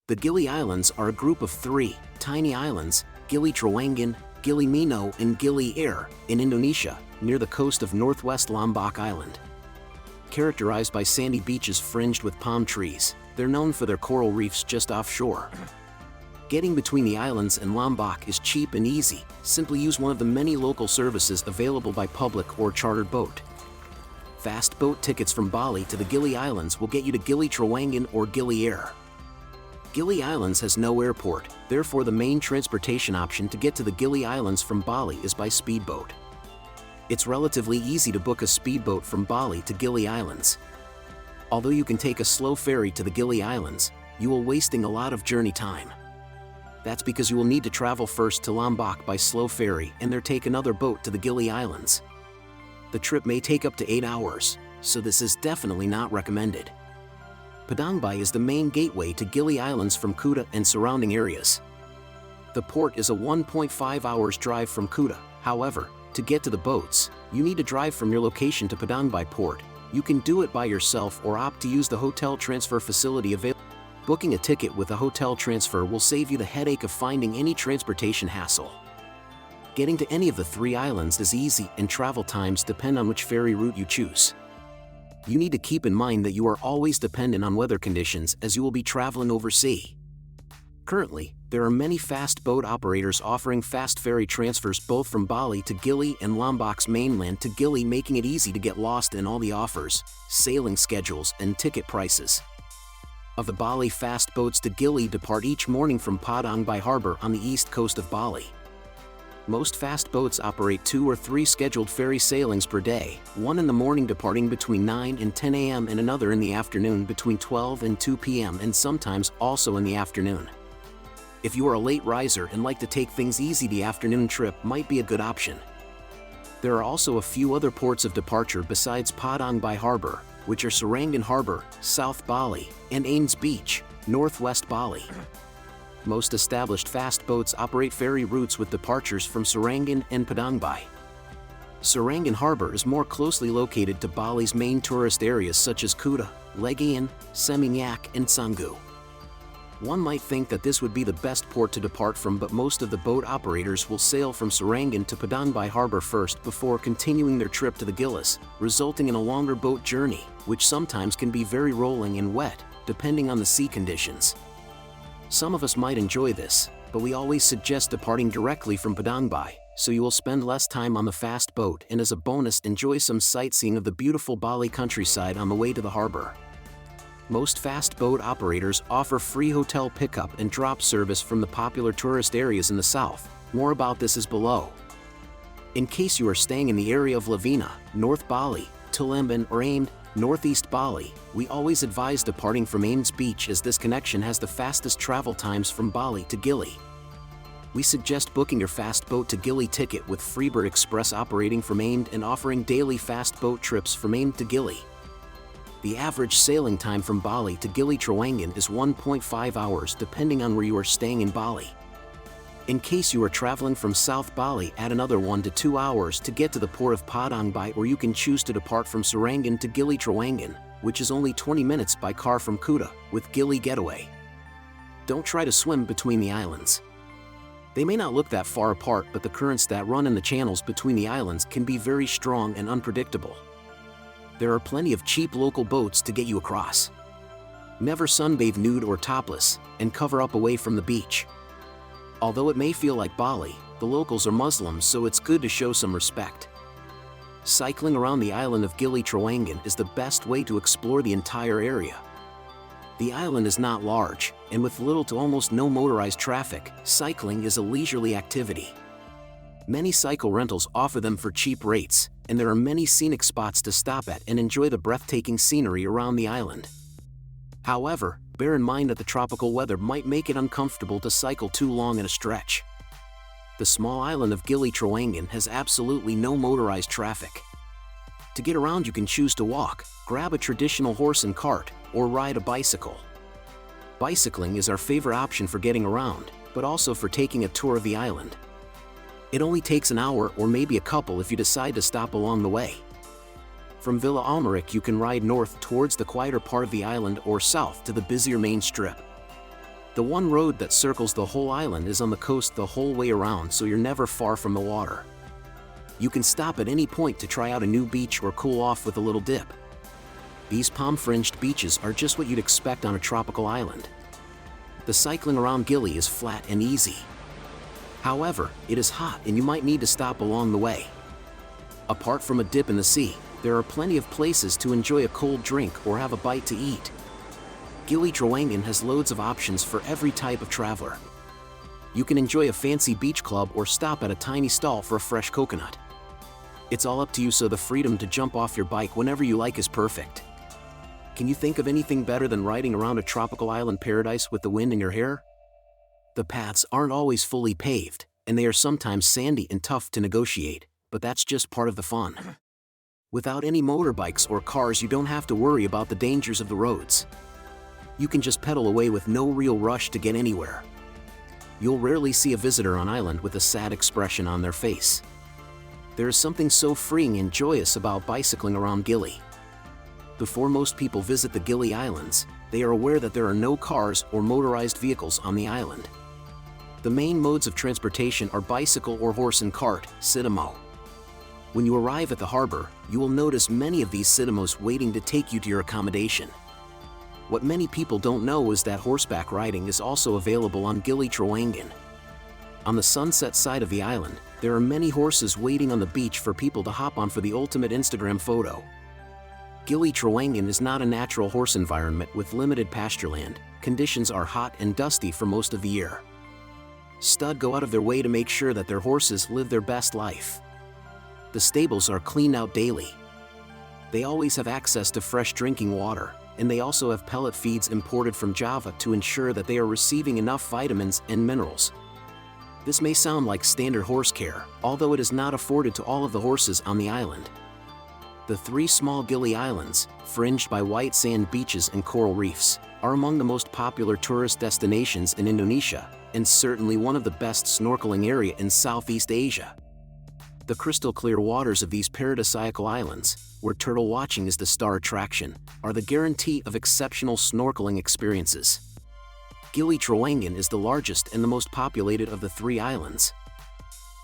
The Gili Islands are a group of 3 tiny islands, Gili Trawangan, Gili Mino and Gili Air, in Indonesia, near the coast of northwest Lombok Island. Characterized by sandy beaches fringed with palm trees, they're known for their coral reefs just offshore. Getting between the islands and Lombok is cheap and easy. Simply use one of the many local services available by public or chartered boat. Fast boat tickets from Bali to the Gili Islands will get you to Gili Trawangan or Gili Air. Gili Islands has no airport, therefore the main transportation option to get to the Gili Islands from Bali is by speedboat. It's relatively easy to book a speedboat from Bali to Gili Islands. Although you can take a slow ferry to the Gili Islands, you will wasting a lot of journey time. That's because you will need to travel first to Lombok by slow ferry and then take another boat to the Gili Islands. The trip may take up to 8 hours, so this is definitely not recommended. Padang Bai is the main gateway to Gili Islands from Kuta and surrounding areas. The port is a 1.5 hours drive from Kuta. However, to get to the boats, you need to drive from your location to Padang Bai port. You can do it by yourself or opt to use the hotel transfer facility available. Booking a ticket with a hotel transfer will save you the headache of finding any transportation hassle. Getting to any of the 3 islands is easy and travel times depend on which ferry route you choose. You need to keep in mind that you are always dependent on weather conditions as you will be traveling overseas. Currently, there are many fast boat operators offering fast ferry transfers both from Bali to Gili and Lombok's mainland to Gili, making it easy to get lost in all the offers, sailing schedules, and ticket prices. Of the Bali fast boats to Gili depart each morning from Padang Bai Harbor on the east coast of Bali. Most fast boats operate 2 or 3 scheduled ferry sailings per day, one in the morning departing between 9 and 10 a.m. and another in the afternoon between 12 and 2 p.m. and sometimes also in the afternoon. If you are a late riser and like to take things easy, the afternoon trip might be a good option. There are also a few other ports of departure besides Padang Bai Harbor, which are Serangan Harbor, South Bali, and Ains Beach, Northwest Bali. Most established fast boats operate ferry routes with departures from Serangan and Padang Bai. Serangan Harbor is more closely located to Bali's main tourist areas such as Kuta, Legian, Seminyak, and Canggu. One might think that this would be the best port to depart from, but most of the boat operators will sail from Serangan to Padang Bai Harbor first before continuing their trip to the Gilis, resulting in a longer boat journey, which sometimes can be very rolling and wet, depending on the sea conditions. Some of us might enjoy this, but we always suggest departing directly from Padang Bai, so you will spend less time on the fast boat and as a bonus enjoy some sightseeing of the beautiful Bali countryside on the way to the harbor. Most fast boat operators offer free hotel pickup and drop service from the popular tourist areas in the south. More about this is below. In case you are staying in the area of Lavina, North Bali, Talimban or Amed, Northeast Bali, we always advise departing from Ames Beach as this connection has the fastest travel times from Bali to Gili. We suggest booking your fast boat to Gili ticket with Freebird Express operating from Amed and offering daily fast boat trips from Amed to Gili. The average sailing time from Bali to Gili Trawangan is 1.5 hours depending on where you are staying in Bali. In case you are traveling from South Bali, add another 1 to 2 hours to get to the port of Padang Bai, or you can choose to depart from Serangan to Gili Trawangan, which is only 20 minutes by car from Kuta, with Gili Getaway. Don't try to swim between the islands. They may not look that far apart, but the currents that run in the channels between the islands can be very strong and unpredictable. There are plenty of cheap local boats to get you across. Never sunbathe nude or topless, and cover up away from the beach. Although it may feel like Bali, the locals are Muslims, so it's good to show some respect. Cycling around the island of Gili Trawangan is the best way to explore the entire area. The island is not large, and with little to almost no motorized traffic, cycling is a leisurely activity. Many cycle rentals offer them for cheap rates, and there are many scenic spots to stop at and enjoy the breathtaking scenery around the island. However, bear in mind that the tropical weather might make it uncomfortable to cycle too long at a stretch. The small island of Gili Trawangan has absolutely no motorized traffic. To get around, you can choose to walk, grab a traditional horse and cart, or ride a bicycle. Bicycling is our favorite option for getting around, but also for taking a tour of the island. It only takes an hour or maybe a couple if you decide to stop along the way. From Villa Almeric you can ride north towards the quieter part of the island or south to the busier main strip. The one road that circles the whole island is on the coast the whole way around, so you're never far from the water. You can stop at any point to try out a new beach or cool off with a little dip. These palm-fringed beaches are just what you'd expect on a tropical island. The cycling around Gili is flat and easy. However, it is hot and you might need to stop along the way. Apart from a dip in the sea, there are plenty of places to enjoy a cold drink or have a bite to eat. Gili Trawangan has loads of options for every type of traveler. You can enjoy a fancy beach club or stop at a tiny stall for a fresh coconut. It's all up to you, so the freedom to jump off your bike whenever you like is perfect. Can you think of anything better than riding around a tropical island paradise with the wind in your hair? The paths aren't always fully paved, and they are sometimes sandy and tough to negotiate, but that's just part of the fun. Without any motorbikes or cars, you don't have to worry about the dangers of the roads. You can just pedal away with no real rush to get anywhere. You'll rarely see a visitor on island with a sad expression on their face. There is something so freeing and joyous about bicycling around Gili. Before most people visit the Gili Islands, they are aware that there are no cars or motorized vehicles on the island. The main modes of transportation are bicycle or horse and cart, sidamo. When you arrive at the harbor, you will notice many of these sidamos waiting to take you to your accommodation. What many people don't know is that horseback riding is also available on Gili Trawangan. On the sunset side of the island, there are many horses waiting on the beach for people to hop on for the ultimate Instagram photo. Gili Trawangan is not a natural horse environment with limited pastureland. Conditions are hot and dusty for most of the year. Stud go out of their way to make sure that their horses live their best life. The stables are cleaned out daily. They always have access to fresh drinking water, and they also have pellet feeds imported from Java to ensure that they are receiving enough vitamins and minerals. This may sound like standard horse care, although it is not afforded to all of the horses on the island. The 3 small Gili Islands, fringed by white sand beaches and coral reefs, are among the most popular tourist destinations in Indonesia, and certainly one of the best snorkeling area in Southeast Asia. The crystal clear waters of these paradisiacal islands, where turtle watching is the star attraction, are the guarantee of exceptional snorkeling experiences. Gili Trawangan is the largest and the most populated of the 3 islands.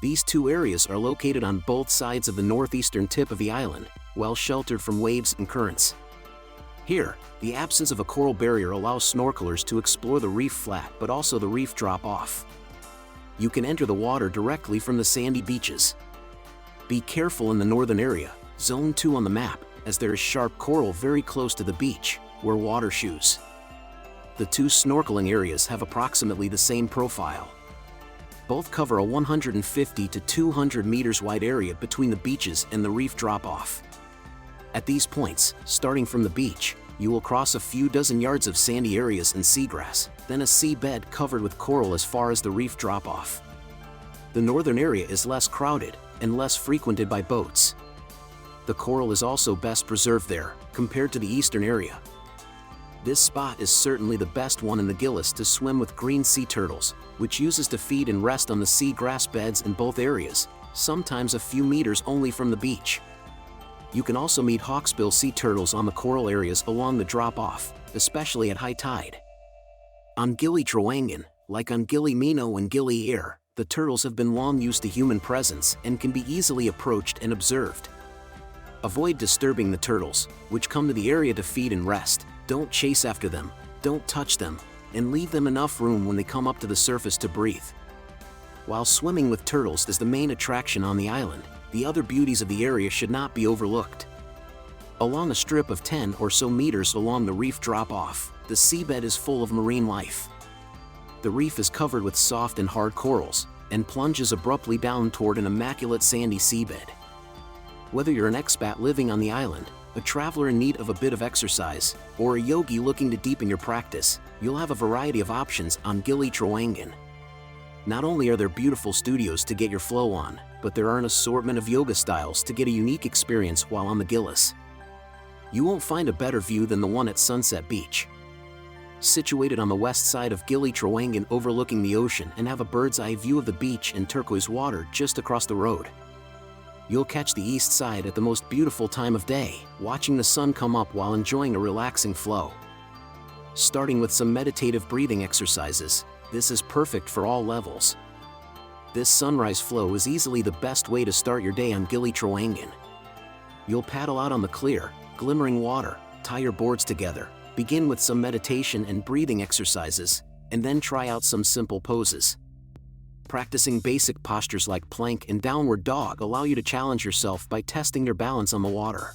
These 2 areas are located on both sides of the northeastern tip of the island, well sheltered from waves and currents. Here, the absence of a coral barrier allows snorkelers to explore the reef flat but also the reef drop-off. You can enter the water directly from the sandy beaches. Be careful in the northern area, Zone 2 on the map, as there is sharp coral very close to the beach. Wear water shoes. The 2 snorkeling areas have approximately the same profile. Both cover a 150 to 200 meters wide area between the beaches and the reef drop-off. At these points, starting from the beach, you will cross a few dozen yards of sandy areas and seagrass, then a seabed covered with coral as far as the reef drop-off. The northern area is less crowded and less frequented by boats. The coral is also best preserved there, compared to the eastern area. This spot is certainly the best one in the Gilis to swim with green sea turtles, which uses to feed and rest on the sea grass beds in both areas, sometimes a few meters only from the beach. You can also meet hawksbill sea turtles on the coral areas along the drop-off, especially at high tide. On Gili Trawangan, like on Gili Mino and Gili Air, the turtles have been long used to human presence and can be easily approached and observed. Avoid disturbing the turtles, which come to the area to feed and rest. Don't chase after them, don't touch them, and leave them enough room when they come up to the surface to breathe. While swimming with turtles is the main attraction on the island, the other beauties of the area should not be overlooked. Along a strip of 10 or so meters along the reef drop-off, the seabed is full of marine life. The reef is covered with soft and hard corals, and plunges abruptly down toward an immaculate sandy seabed. Whether you're an expat living on the island, a traveler in need of a bit of exercise, or a yogi looking to deepen your practice, you'll have a variety of options on Gili Trawangan. Not only are there beautiful studios to get your flow on, but there are an assortment of yoga styles to get a unique experience while on the Gilis. You won't find a better view than the one at Sunset Beach. Situated on the west side of Gili Trawangan overlooking the ocean and have a bird's eye view of the beach and turquoise water just across the road. You'll catch the east side at the most beautiful time of day, watching the sun come up while enjoying a relaxing flow. Starting with some meditative breathing exercises, this is perfect for all levels. This sunrise flow is easily the best way to start your day on Gili Trawangan. You'll paddle out on the clear, glimmering water, tie your boards together, begin with some meditation and breathing exercises, and then try out some simple poses. Practicing basic postures like plank and downward dog allow you to challenge yourself by testing your balance on the water.